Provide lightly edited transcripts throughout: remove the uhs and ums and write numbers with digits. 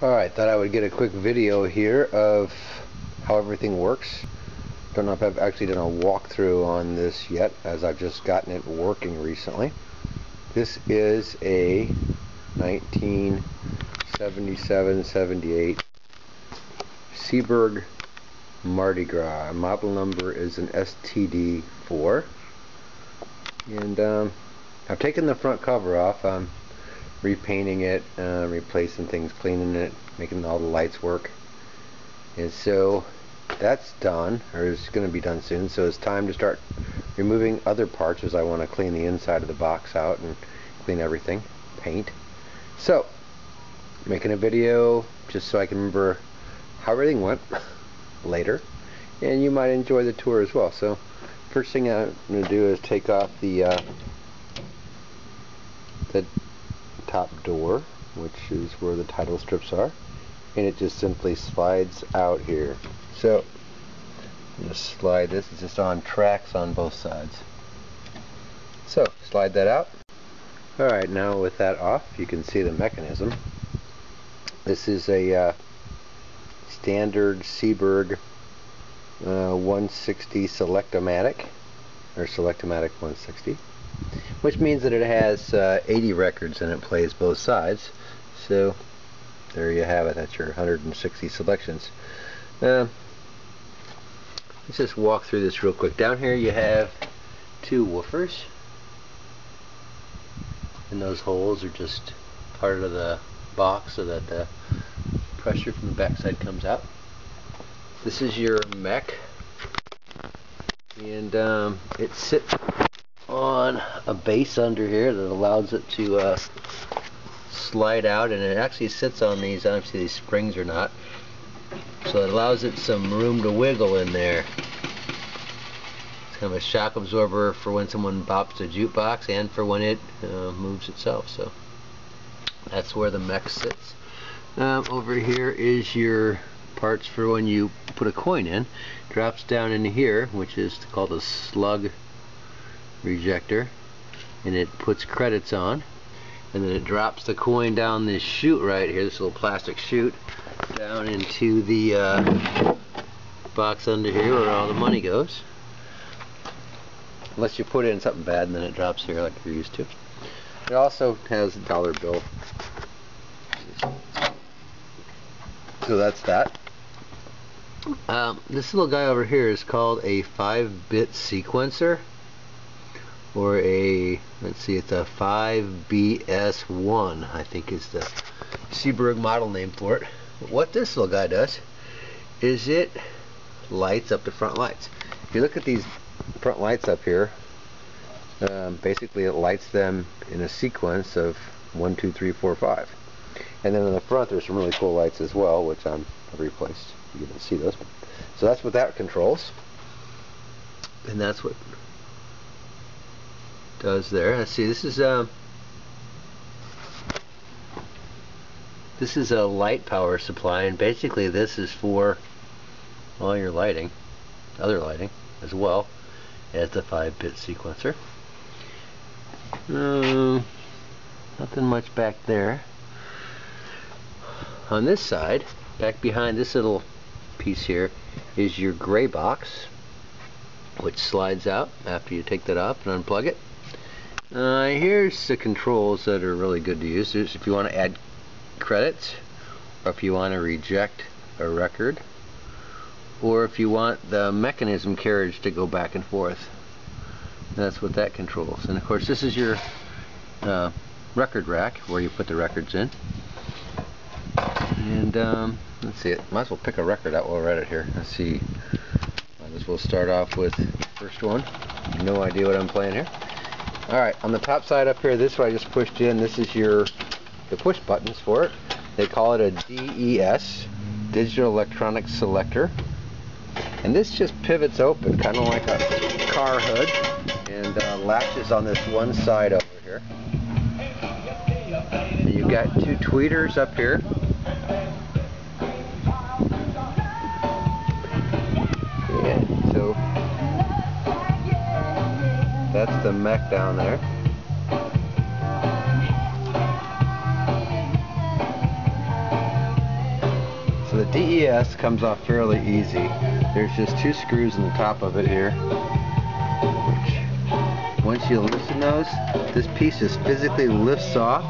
Alright, thought I would get a quick video here of how everything works. Don't know if I've actually done a walkthrough on this yet, as I've just gotten it working recently. This is a 1977-78 Seeburg Mardi Gras. Model number is an STD4. And I've taken the front cover off. I'm repainting it, replacing things, cleaning it, making all the lights work. And so that's done, or is going to be done soon. So it's time to start removing other parts, as I want to clean the inside of the box out and clean everything, paint. So making a video just so I can remember how everything went later, and you might enjoy the tour as well. So first thing I'm going to do is take off the top door, which is where the title strips are, and it just simply slides out here. So I'm going to slide this. It's just on tracks on both sides. So slide that out. Alright, now with that off, you can see the mechanism. This is a standard Seeburg 160 Selectomatic, or Selectomatic 160, which means that it has 80 records and it plays both sides. So there you have it. That's your 160 selections. Let's just walk through this real quick. Down here you have two woofers, and those holes are just part of the box so that the pressure from the backside comes out. This is your mech, and it sits on a base under here that allows it to slide out, and it actually sits on these, I don't know if these springs or not, so it allows it some room to wiggle in there. It's kind of a shock absorber for when someone bops the jukebox and for when it moves itself. So that's where the mech sits. Over here is your parts for when you put a coin in. Drops down in here, which is called a slug rejector, and it puts credits on, and then it drops the coin down this chute right here, this little plastic chute, down into the box under here where all the money goes, unless you put it in something bad, and then it drops here like you're used to. It also has a dollar bill, so that's that. This little guy over here is called a 5-bit sequencer, or a, let's see, it's a 5BS1, I think is the Seeburg model name for it. But what this little guy does is it lights up the front lights. If you look at these front lights up here, basically it lights them in a sequence of 1, 2, 3, 4, 5. And then in the front there's some really cool lights as well, which I've replaced. You can see those. So that's what that controls, and that's what does there. Let's see, this is a light power supply, and basically this is for all your lighting, other lighting as well as the 5-bit sequencer. Nothing much back there. On this side, back behind this little piece here, is your gray box, which slides out after you take that off and unplug it. Here's the controls that are really good to use. There's if you want to add credits, or if you want to reject a record, or if you want the mechanism carriage to go back and forth. That's what that controls. And of course this is your record rack where you put the records in. And let's see, might as well pick a record out while we're at it here. Let's see, might as well start off with the first one. No idea what I'm playing here. Alright, on the top side up here, this one I just pushed in, this is the push buttons for it. They call it a DES, Digital Electronic Selector. And this just pivots open, kind of like a car hood, and latches on this one side over here. And you've got two tweeters up here. And so that's the mech down there. DES comes off fairly easy. There's just 2 screws in the top of it here, which once you loosen those, this piece just physically lifts off.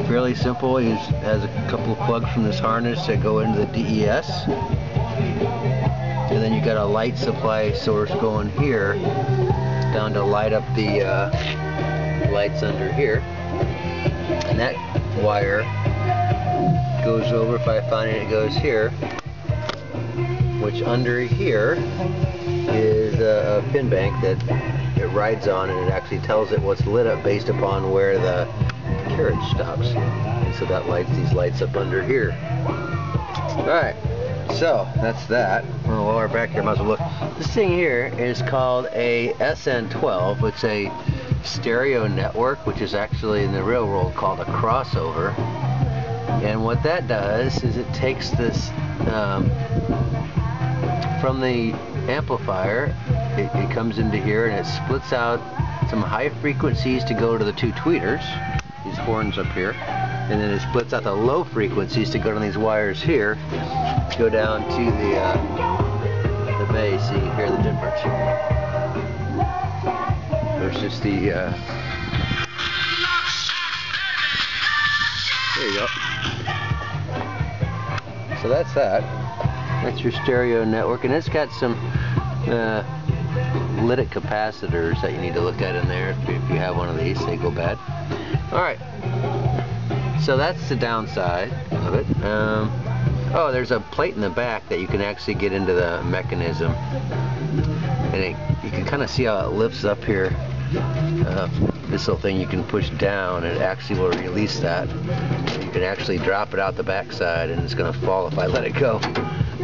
Fairly simple. It has a couple of plugs from this harness that go into the DES, and then you got a light supply source going here down to light up the lights under here, and that wire goes over, if I find it, it goes here, which under here is a pin bank that it rides on, and it actually tells it what's lit up based upon where the carriage stops, and so that lights these lights up under here. Alright, so that's that. Well, while we're back here, might as well look. This thing here is called a SN12. It's a stereo network, which is actually in the real world called a crossover. And what that does is it takes this from the amplifier, it comes into here and it splits out some high frequencies to go to the 2 tweeters, these horns up here, and then it splits out the low frequencies to go to these wires here, go down to the bass, so you can hear the difference. There's just the there you go. So that's that. That's your stereo network, and it's got some lytic capacitors that you need to look at in there. If you have one of these, they go bad. Alright, so that's the downside of it. Oh, there's a plate in the back that you can actually get into the mechanism, and you can kind of see how it lifts up here. This little thing you can push down, and it actually will release that. You can actually drop it out the backside, and it's going to fall if I let it go.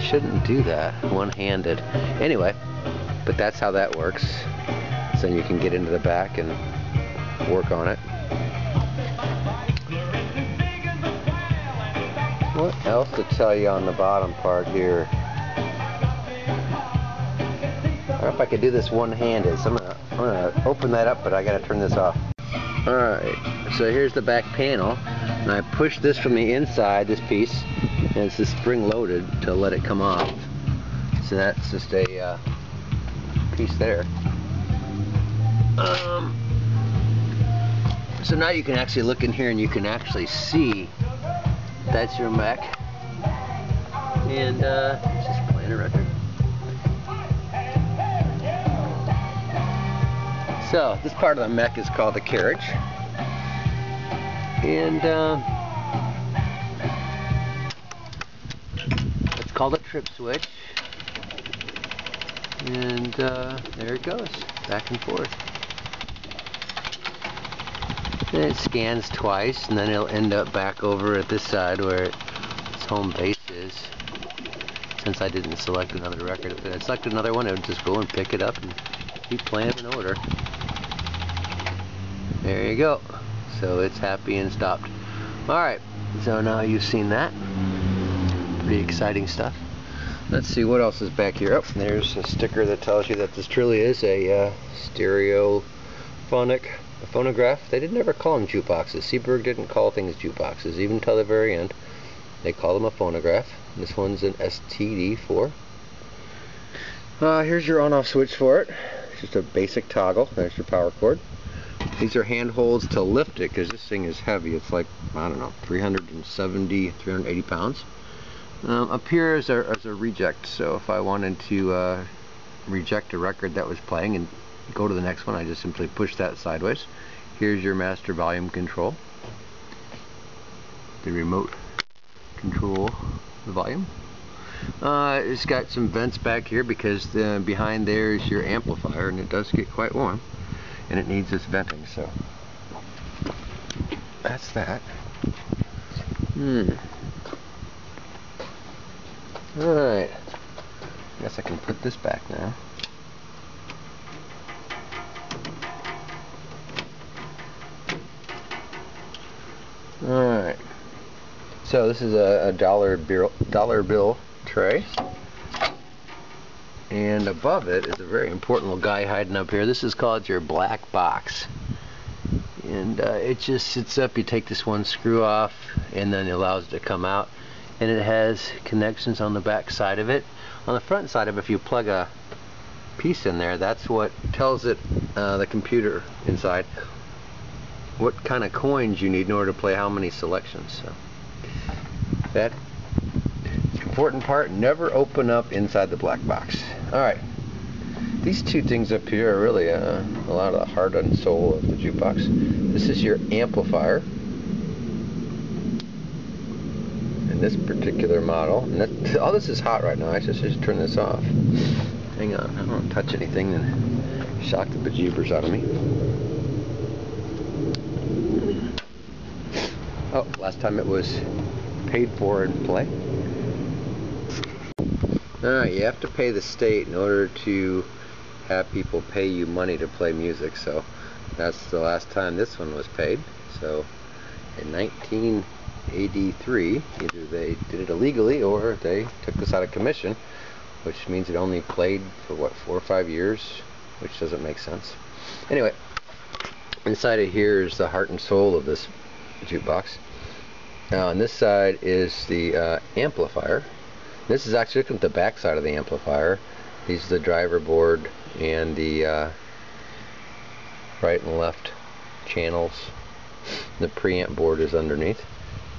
Shouldn't do that one-handed. Anyway, but that's how that works. So you can get into the back and work on it. What else to tell you on the bottom part here? I don't know if I could do this one-handed, so I'm gonna open that up, but I gotta turn this off. Alright, so here's the back panel, and I push this from the inside, this piece, and it's just spring-loaded to let it come off. So that's just a piece there. So now you can actually look in here and you can actually see that's your mech, and it's just playing a record. So this part of the mech is called the carriage, and it's called a trip switch, and there it goes, back and forth. And it scans twice, and then it'll end up back over at this side where its home base is. Since I didn't select another record, if I selected another one, it would just go and pick it up and keep playing in order. There you go. So it's happy and stopped. Alright, so now you've seen that. Pretty exciting stuff. Let's see what else is back here. Oh, there's a sticker that tells you that this truly is a phonograph. They didn't ever call them jukeboxes. Seeburg didn't call things jukeboxes, even until the very end. They call them a phonograph. This one's an STD4. Here's your on-off switch for it. It's just a basic toggle. There's your power cord. These are handholds to lift it, because this thing is heavy. It's like, I don't know, 370, 380 pounds. Up here is a reject, so if I wanted to reject a record that was playing and go to the next one, I just simply push that sideways. Here's your master volume control. The remote control the volume. It's got some vents back here because behind there is your amplifier, and it does get quite warm, and it needs this venting, so that's that. Alright, I guess I can put this back now. Alright, so this is a dollar bill tray, and above it is a very important little guy hiding up here. This is called your black box, and it just sits up. You take this one screw off, and then it allows it to come out, and it has connections on the back side of it. On the front side of it, if you plug a piece in there, that's what tells it, the computer inside, what kind of coins you need in order to play how many selections. So that important part, never open up inside the black box. Alright, these two things up here are really a lot of the heart and soul of the jukebox. This is your amplifier in this particular model, and all this is hot right now. I should just turn this off. Hang on, I don't want to touch anything and shock the bejeebers out of me. Oh, last time it was paid for in play. Alright, you have to pay the state in order to have people pay you money to play music, so that's the last time this one was paid. So in 1983, either they did it illegally or they took this out of commission, which means it only played for what, 4 or 5 years, which doesn't make sense. Anyway, inside of here is the heart and soul of this jukebox. Now on this side is the amplifier. This is actually, look at the back side of the amplifier. These are the driver board and the right and left channels. The preamp board is underneath.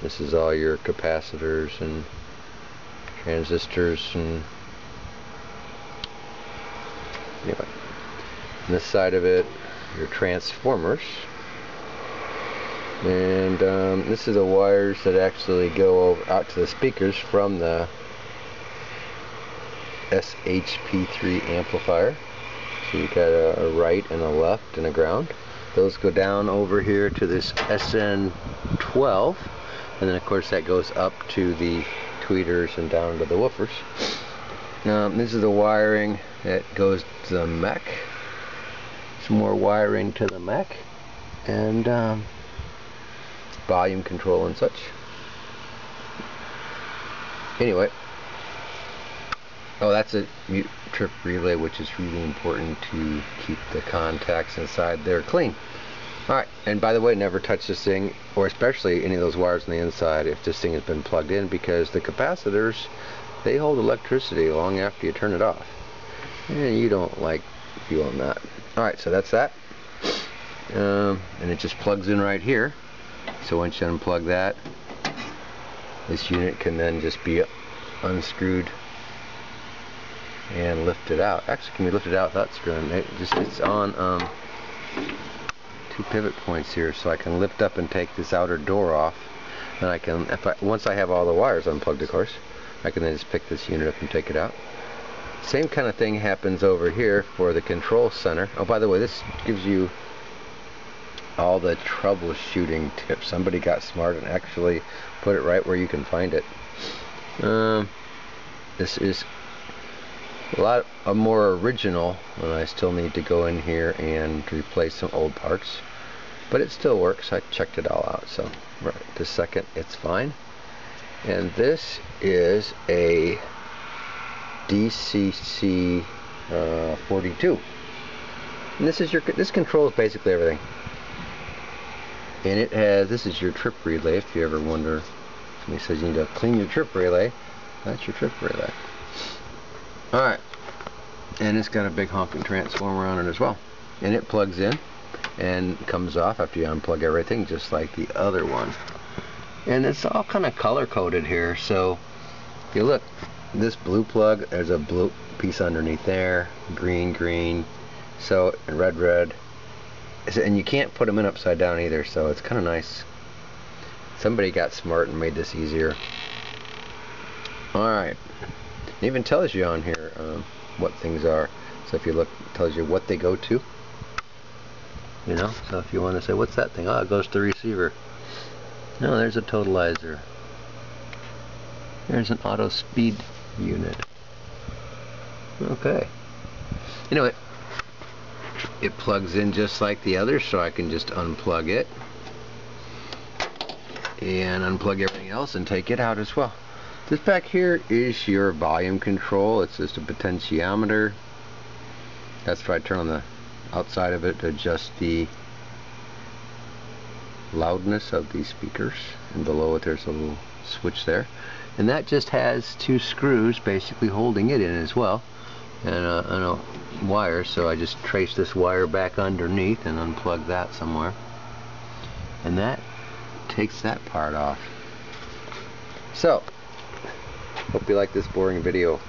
This is all your capacitors and transistors and anyway. On this side of it, your transformers. And this is the wires that actually go out to the speakers from the STD4 amplifier. So you got a right and a left and a ground. Those go down over here to this SN12, and then of course that goes up to the tweeters and down to the woofers. This is the wiring that goes to the mech. Some more wiring to the mech, and volume control and such. Anyway, oh, that's a mute trip relay, which is really important to keep the contacts inside there clean. Alright, and by the way, never touch this thing, or especially any of those wires on the inside if this thing has been plugged in, because the capacitors, they hold electricity long after you turn it off, and you don't like feeling that. Alright, so that's that, and it just plugs in right here. So once you unplug that, this unit can then just be unscrewed and lifted out. Actually, can be lifted out without screwing it. It's on 2 pivot points here, so I can lift up and take this outer door off. And I can, once I have all the wires unplugged, of course, I can then just pick this unit up and take it out. Same kind of thing happens over here for the control center. Oh, by the way, this gives you all the troubleshooting tips. Somebody got smart and actually put it right where you can find it. This is a lot more original, and I still need to go in here and replace some old parts, but it still works. I checked it all out, so right this second it's fine. And this is a DCC 42, and this controls basically everything. And it has, this is your trip relay, if you ever wonder, somebody says you need to clean your trip relay, that's your trip relay. Alright, and it's got a big honking transformer on it as well, and it plugs in and comes off after you unplug everything, just like the other one. And it's all kind of color coded here, so if you look, this blue plug, there's a blue piece underneath there, green, green, so, and red, red. And you can't put them in upside down either, so it's kind of nice. Somebody got smart and made this easier. Alright, it even tells you on here what things are. So if you look, it tells you what they go to. You know, so if you want to say, what's that thing? Oh, it goes to the receiver. No, there's a totalizer. There's an auto speed unit. Okay. Anyway, it plugs in just like the other, so I can just unplug it and unplug everything else and take it out as well. This back here is your volume control. It's just a potentiometer. That's why I turn on the outside of it to adjust the loudness of these speakers, and below it there's a little switch there, and that just has two screws basically holding it in as well, and a wire. So I just trace this wire back underneath and unplug that somewhere, and that takes that part off. So hope you like this boring video.